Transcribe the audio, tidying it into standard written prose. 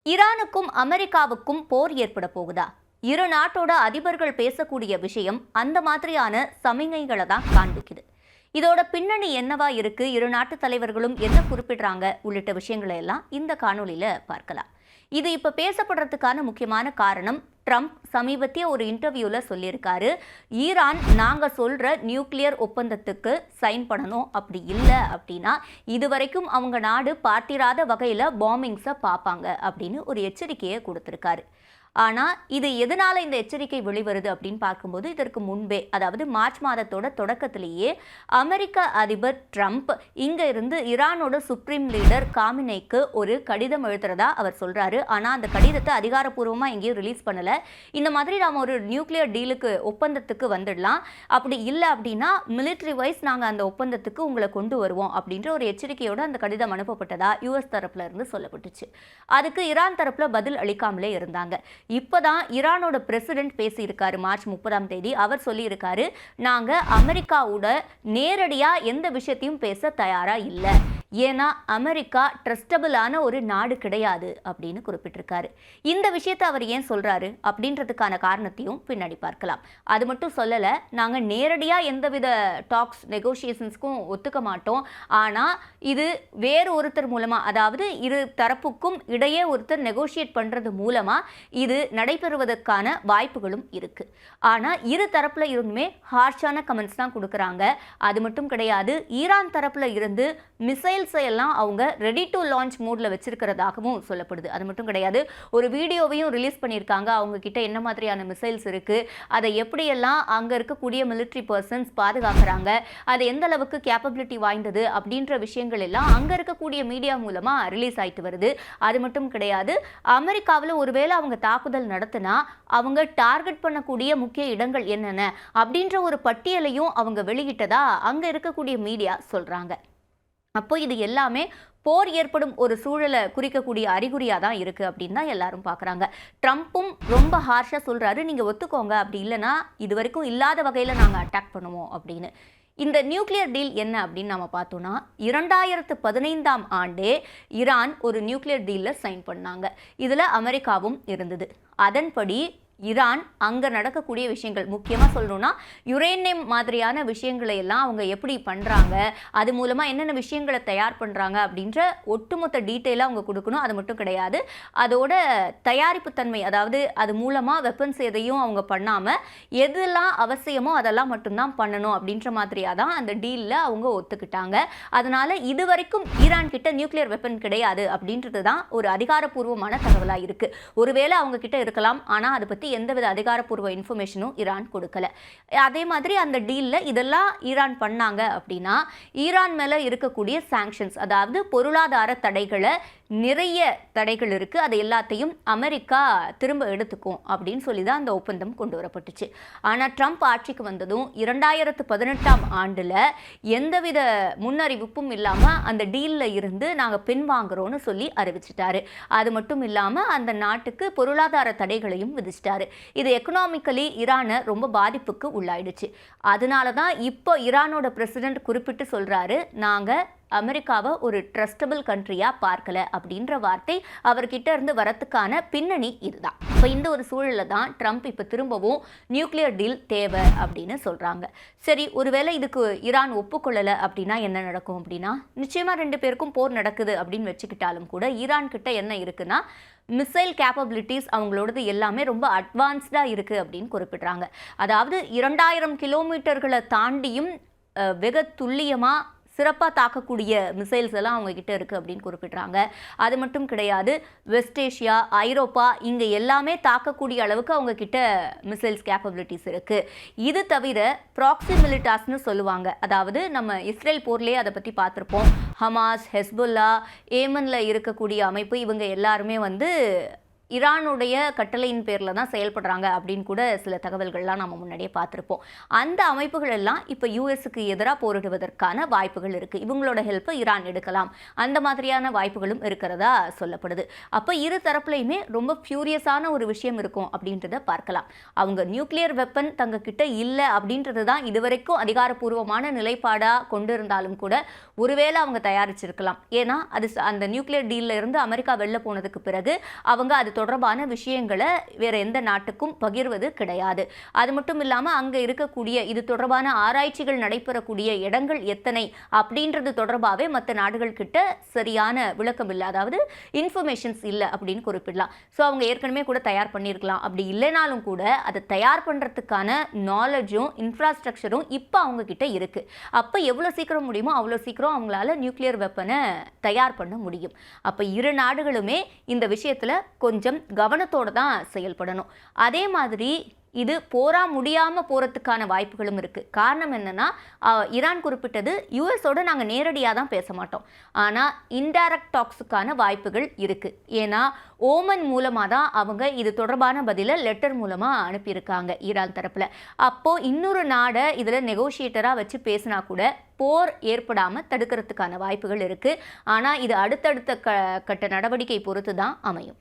ஈரானுக்கும் அமெரிக்காவுக்கும் போர் ஏற்பட போகுதா? இரு நாட்டோட அதிபர்கள் பேசக்கூடிய விஷயம் அந்த மாதிரியான சமிகைகளை தான் காண்பிக்குது. இதோட பின்னணி என்னவா இருக்கு, இரு நாட்டு தலைவர்களும் என்ன குறிப்பிடுறாங்க உள்ளிட்ட விஷயங்களை எல்லாம் இந்த காணொலியில பார்க்கலாம். இது இப்ப பேசப்படுறதுக்கான முக்கியமான காரணம், ட்ரம்ப் சமீபத்திய ஒரு இன்டர்வியூல சொல்லியிருக்காரு, ஈரான் நாங்க சொல்ற நியூக்ளியர் ஒப்பந்தத்துக்கு சைன் பண்ணணும், அப்படி இல்லை அப்படின்னா இதுவரைக்கும் அவங்க நாடு பார்த்திராத வகையில பாம்பிங்ஸை பார்ப்பாங்க அப்படின்னு ஒரு எச்சரிக்கையை கொடுத்திருக்காரு. ஆனால் இது எதனால் இந்த எச்சரிக்கை வெளிவருது அப்படின்னு பார்க்கும்போது, இதற்கு முன்பே அதாவது மார்ச் மாதத்தோட தொடக்கத்திலேயே அமெரிக்க அதிபர் ட்ரம்ப் இங்கே இருந்து ஈரானோட சுப்ரீம் லீடர் காமினேக்கு ஒரு கடிதம் எழுதுறதா அவர் சொல்கிறாரு. ஆனால் அந்த கடிதத்தை அதிகாரப்பூர்வமாக எங்கேயும் ரிலீஸ் பண்ணலை. இந்த மாதிரி நாம் ஒரு நியூக்ளியர் டீலுக்கு ஒப்பந்தத்துக்கு வந்துடலாம், அப்படி இல்லை அப்படின்னா மிலிட்ரி வைஸ் நாங்கள் அந்த ஒப்பந்தத்துக்கு உங்களை கொண்டு வருவோம் அப்படின்ற ஒரு எச்சரிக்கையோடு அந்த கடிதம் அனுப்பப்பட்டதா யூஎஸ் தரப்புல இருந்து சொல்லப்பட்டுச்சு. அதுக்கு ஈரான் தரப்புல பதில் அளிக்காமலே இருந்தாங்க. இப்போதான் ஈரானோட பிரசிடென்ட் பேசியிருக்காரு. மார்ச் 30ஆம் தேதி அவர் சொல்லியிருக்காரு, நாங்கள் அமெரிக்காவோட நேரடியாக எந்த விஷயத்தையும் பேச தயாராக இல்லை, ஏன்னா அமெரிக்கா ட்ரஸ்டபிளான ஒரு நாடு கிடையாது அப்படின்னு குறிப்பிட்டிருக்காரு. இந்த விஷயத்தை அவர் ஏன் சொல்றாரு அப்படின்றதுக்கான காரணத்தையும் பின்னாடி பார்க்கலாம். அது மட்டும் சொல்லலை, நாங்கள் நேரடியாக எந்தவித டாக்ஸ் நெகோசியேஷன்ஸ்க்கும் ஒத்துக்க மாட்டோம், ஆனால் இது வேறு ஒருத்தர் மூலமாக, அதாவது இரு தரப்புக்கும் இடையே ஒருத்தர் நெகோசியேட் பண்ணுறது மூலமாக இது நடைபெறுவதற்கான வாய்ப்புகளும் இருக்கு. ஆனால் இரு தரப்புல இருந்துமே ஹார்ஷான கமெண்ட்ஸ் தான் கொடுக்குறாங்க. அது மட்டும் கிடையாது, ஈரான் தரப்புல இருந்து மிசைல்ஸை எல்லாம் அவங்க ரெடி டு லான்ச் மோட்ல வச்சிருக்கிறதாகவும் சொல்லப்படுது. அது மட்டும் கிடையாது, ஒரு வீடியோவையும் ரிலீஸ் பண்ணியிருக்காங்க. அவங்க கிட்ட என்ன மாதிரியான மிசைல்ஸ் இருக்கு, அதை எப்படியெல்லாம் அங்க இருக்கக்கூடிய மிலிட்ரி பர்சன்ஸ் பாதுகாக்கிறாங்க, அது எந்த அளவுக்கு கேப்பபிலிட்டி வாய்ந்தது அப்படின்ற விஷயங்கள் எல்லாம் அங்க இருக்கக்கூடிய மீடியா மூலமா ரிலீஸ் ஆயிட்டு வருது. அது மட்டும் கிடையாது, அமெரிக்காவில் ஒருவேளை அவங்க தாக்குதல் நடத்தினா அவங்க டார்கெட் பண்ணக்கூடிய முக்கிய இடங்கள் என்னென்ன அப்படின்ற ஒரு பட்டியலையும் அவங்க வெளியிட்டதா அங்க இருக்கக்கூடிய மீடியா சொல்றாங்க. அப்போ இது எல்லாமே போர் ஏற்படும் ஒரு சூழலை குறிக்கக்கூடிய அறிகுறியாக தான் இருக்குது அப்படின்னு தான் எல்லாரும் பார்க்குறாங்க. ட்ரம்ப்பும் ரொம்ப ஹார்ஷாக சொல்கிறாரு, நீங்கள் ஒத்துக்கோங்க, அப்படி இல்லைன்னா இது வரைக்கும் இல்லாத வகையில் நாங்கள் அட்டாக் பண்ணுவோம் அப்படின்னு. இந்த நியூக்ளியர் டீல் என்ன அப்படின்னு நம்ம பார்த்தோம்னா, 2015ஆம் ஆண்டே ஈரான் ஒரு நியூக்ளியர் டீலில் சைன் பண்ணாங்க. இதில் அமெரிக்காவும் இருந்தது. அதன்படி ஈரான் அங்கே நடக்கக்கூடிய விஷயங்கள், முக்கியமாக சொல்லணும்னா யுரேனியம் மாதிரியான விஷயங்களை எல்லாம் அவங்க எப்படி பண்ணுறாங்க, அது மூலமாக என்னென்ன விஷயங்களை தயார் பண்ணுறாங்க அப்படின்ற ஒட்டுமொத்த டீட்டெயிலாக அவங்க கொடுக்கணும். அது மட்டும் கிடையாது, அதோட தயாரிப்பு தன்மை, அதாவது அது மூலமாக வெப்பன்ஸ் எதையும் அவங்க பண்ணாமல் எதெல்லாம் அவசியமோ அதெல்லாம் மட்டும்தான் பண்ணணும் அப்படின்ற மாதிரியாக தான் அந்த டீலில் அவங்க ஒத்துக்கிட்டாங்க. அதனால் இது வரைக்கும் ஈரான் கிட்ட நியூக்ளியர் வெப்பன் கிடையாது அப்படின்றது தான் ஒரு அதிகாரப்பூர்வமான தகவலாக இருக்குது. ஒருவேளை அவங்க கிட்ட இருக்கலாம், ஆனால் அதை பற்றி எந்தவித அதிகாரப்பூர்வ இன்ஃபர்மேஷனும் ஈரான் கொடுக்கல. அதே மாதிரி அந்த டீல்ல இதெல்லாம் ஈரான் பண்ணாங்க அப்படின்னா ஈரான் மேல இருக்கக்கூடிய சாங்ஷன்ஸ், அதாவது பொருளாதார தடைகளை, நிறைய தடைகள் இருக்கு, அது எல்லாத்தையும் அமெரிக்கா திரும்ப எடுத்துக்கும் அப்படின்னு சொல்லி தான் அந்த ஒப்பந்தம் கொண்டு வரப்பட்டுச்சு. ஆனால் ட்ரம்ப் ஆட்சிக்கு வந்ததும் 2018ஆம் ஆண்டுல எந்தவித முன்னறிவிப்பும் இல்லாமல் அந்த டீல்ல இருந்து நாங்கள் பின்வாங்குறோம்னு சொல்லி அறிவிச்சிட்டாரு. அது மட்டும் இல்லாமல் அந்த நாட்டுக்கு பொருளாதார தடைகளையும் விதிச்சிட்டாரு. இது எக்கனாமிக்கலி ஈரானை ரொம்ப பாதிப்புக்கு உள்ளாயிடுச்சு. அதனால தான் இப்போ ஈரானோட பிரசிடென்ட் குறிப்பிட்டு சொல்றாரு, நாங்கள் அமெரிக்காவை ஒரு ட்ரஸ்டபிள் கண்ட்ரியாக பார்க்கல அப்படின்ற வார்த்தை அவர்கிட்ட இருந்து வரத்துக்கான பின்னணி இதுதான். இப்போ இந்த ஒரு சூழலில் தான் ட்ரம்ப் இப்போ திரும்பவும் நியூக்ளியர் டீல் தேவை அப்படின்னு சொல்கிறாங்க. சரி, ஒருவேளை இதுக்கு ஈரான் ஒப்புக்கொள்ளலை அப்படின்னா என்ன நடக்கும் அப்படின்னா, நிச்சயமாக ரெண்டு பேருக்கும் போர் நடக்குது அப்படின்னு வச்சுக்கிட்டாலும் கூட ஈரான் கிட்ட என்ன இருக்குன்னா மிசைல் கேப்பபிலிட்டிஸ் அவங்களோடது எல்லாமே ரொம்ப அட்வான்ஸ்டாக இருக்குது அப்படின்னு குறிப்பிட்றாங்க. அதாவது 2000 கிலோமீட்டர்களை தாண்டியும் வெகு துல்லியமாக சிறப்பாக தாக்கக்கூடிய மிசைல்ஸ் எல்லாம் அவங்க கிட்ட இருக்குது அப்படின்னு குறிப்பிட்றாங்க. அது மட்டும் கிடையாது, வெஸ்ட் ஏஷியா, ஐரோப்பா இங்கே எல்லாமே தாக்கக்கூடிய அளவுக்கு அவங்க கிட்ட மிசைல்ஸ் கேப்பபிலிட்டிஸ் இருக்குது. இது தவிர ப்ராக்சிமிலிட்டாஸ்னு சொல்லுவாங்க, அதாவது நம்ம இஸ்ரேல் போர்லேயே அதை பற்றி பார்த்துருப்போம். ஹமாஸ், ஹெஸ்புல்லா, ஏமனில் இருக்கக்கூடிய அமைப்பு, இவங்க எல்லாருமே ஈரானுடைய கட்டளையின் பேரில் தான் செயல்படுறாங்க அப்படின்னு கூட சில தகவல்கள்லாம் நம்ம முன்னாடியே பார்த்துருப்போம். அந்த அமைப்புகள் எல்லாம் இப்போ யூஎஸ்க்கு எதிராக போரிடுவதற்கான வாய்ப்புகள் இருக்குது. இவங்களோட ஹெல்ப்பை ஈரான் எடுக்கலாம், அந்த மாதிரியான வாய்ப்புகளும் இருக்கிறதா சொல்லப்படுது. அப்போ இரு தரப்புலையுமே ரொம்ப ஃபியூரியஸான ஒரு விஷயம் இருக்கும் அப்படின்றத பார்க்கலாம். அவங்க நியூக்ளியர் வெப்பன் தங்க கிட்ட இல்லை அப்படின்றது தான் இதுவரைக்கும் அதிகாரப்பூர்வமான நிலைப்பாடாக கொண்டு இருந்தாலும் கூட ஒருவேளை அவங்க தயாரிச்சிருக்கலாம். ஏன்னா அது அந்த நியூக்ளியர் டீல்ல இருந்து அமெரிக்கா வெளில போனதுக்கு பிறகு அவங்க அது தொடர்பான விஷயங்களை வேற எந்த நாட்டுக்கும் பகிர்வது கிடையாது. அது மட்டும் இல்லாமல் அங்கே இருக்கக்கூடிய இது தொடர்பான ஆராய்ச்சிகள் நடைபெறக்கூடிய இடங்கள் எத்தனை அப்படின்றது தொடர்பாகவே மற்ற நாடுகள் கிட்ட சரியான விளக்கம் இல்லை, அதாவது இன்ஃபர்மேஷன்ஸ் இல்லை அப்படின்னு குறிப்பிடலாம். ஸோ அவங்க ஏற்கனவே கூட தயார் பண்ணியிருக்கலாம். அப்படி இல்லைனாலும் கூட அதை தயார் பண்ணுறதுக்கான நாலேஜும் இன்ஃப்ராஸ்ட்ரக்சரும் இப்போ அவங்க கிட்ட இருக்கு. அப்போ எவ்வளோ சீக்கிரம் முடியுமோ அவ்வளோ சீக்கிரம் அவங்களால நியூக்ளியர் வெப்பனை தயார் பண்ண முடியும். அப்போ இரு நாடுகளுமே இந்த விஷயத்தில் கொஞ்சம் கவனத்தோடு தான் செயல்படணும். அதே மாதிரி இது போரா முடியாமல் போகிறதுக்கான வாய்ப்புகளும் இருக்குது. காரணம் என்னென்னா, ஈரான் குறிப்பிட்டது யூஎஸோடு நாங்கள் நேரடியாக தான் பேச மாட்டோம், ஆனால் இன்டைரக்ட் டாக்ஸுக்கான வாய்ப்புகள் இருக்குது. ஏன்னா ஓமன் மூலமாக தான் அவங்க இது தொடர்பான பதிலை லெட்டர் மூலமாக அனுப்பியிருக்காங்க ஈரான் தரப்பில். அப்போது இன்னொரு நாடை இதில் நெகோஷியேட்டராக வச்சு பேசினா கூட போர் ஏற்படாமல் தடுக்கிறதுக்கான வாய்ப்புகள் இருக்குது. ஆனால் இது அடுத்தடுத்த கட்ட நடவடிக்கை பொறுத்து தான் அமையும்.